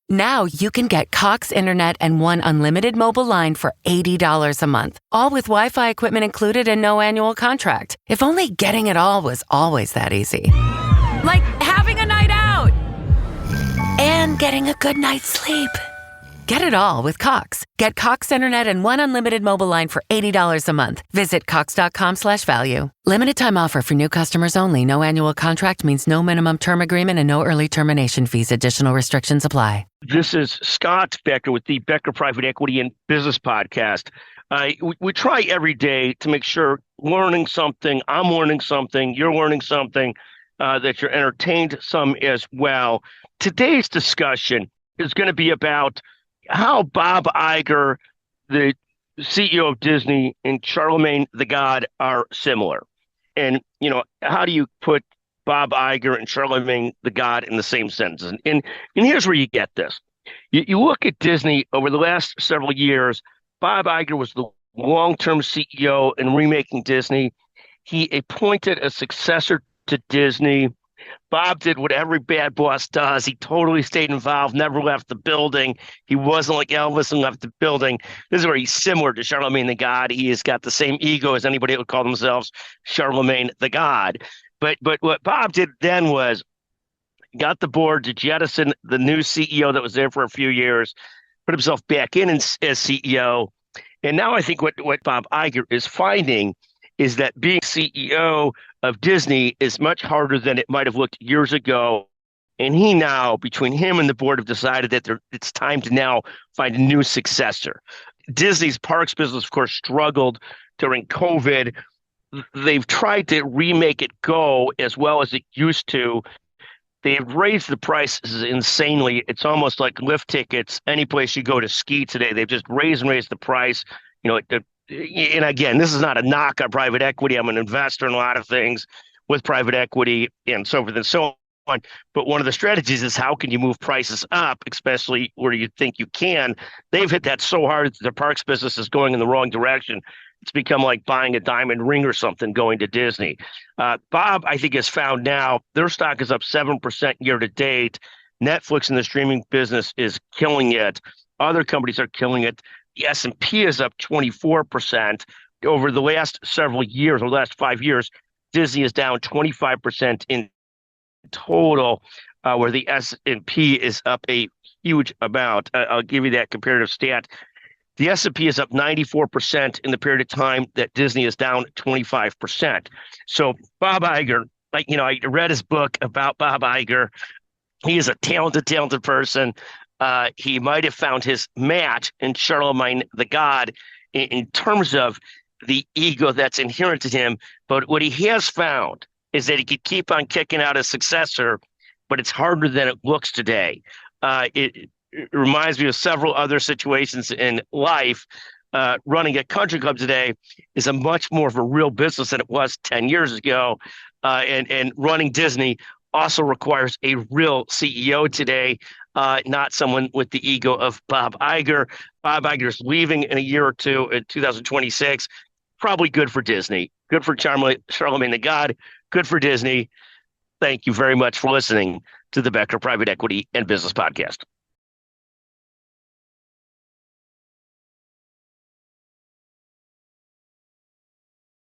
Now you can get Cox Internet and one unlimited mobile line for $80 a month, all with Wi-Fi equipment included and no annual contract. If only getting it all was always that easy. Like having a night out and getting a good night's sleep. Get it all with Cox. Get Cox Internet and one unlimited mobile line for $80 a month. Visit cox.com/value. Limited time offer for new customers only. No annual contract means no minimum term agreement and no early termination fees. Additional restrictions apply. This is Scott Becker with the Becker Private Equity and Business Podcast. We try every day to make sure learning something, I'm learning something, you're learning something, that you're entertained some as well. Today's discussion is going to be about how Bob Iger, the CEO of Disney, and Charlemagne the God are similar. And, how do you put Bob Iger and Charlemagne the God in the same sentence? And here's where you get this. You look at Disney over the last several years. Bob Iger was the long-term CEO in remaking Disney. He appointed a successor to Disney. Bob did what every bad boss does. He totally stayed involved, never left the building. He wasn't like Elvis and left the building. This is where he's similar to Charlemagne the God. He has got the same ego as anybody that would call themselves Charlemagne the God. But what Bob did then was got the board to jettison the new CEO that was there for a few years, put himself back in as CEO. And now I think what Bob Iger is finding is that being CEO of Disney is much harder than it might have looked years ago. And he now, between him and the board, have decided that it's time to now find a new successor. Disney's parks business, of course, struggled during COVID. They've tried to remake it go as well as it used to. They've raised the prices insanely. It's almost like lift tickets. Any place you go to ski today, they've just raised the price. And again, this is not a knock on private equity. I'm an investor in a lot of things with private equity and so forth and so on. But one of the strategies is how can you move prices up, especially where you think you can. They've hit that so hard that the parks business is going in the wrong direction. It's become like buying a diamond ring or something going to Disney. Bob, I think, has found now their stock is up 7% year to date. Netflix in the streaming business is killing it. Other companies are killing it. The S&P is up 24% over the last several years, or the last 5 years. Disney is down 25% in total, where the S&P is up a huge amount. I'll give you that comparative stat. The S&P is up 94% in the period of time that Disney is down 25%. So Bob Iger, I read his book about Bob Iger. He is a talented person. He might have found his match in Charlemagne the God in terms of the ego that's inherent in him. But what he has found is that he could keep on kicking out his successor, but it's harder than it looks today. It reminds me of several other situations in life. Running a country club today is a much more of a real business than it was 10 years ago. And running Disney also requires a real CEO today, not someone with the ego of Bob Iger. Bob Iger is leaving in a year or two in 2026. Probably good for Disney, good for Charlemagne the God, good for Disney. Thank you very much for listening to the Becker Private Equity and Business Podcast.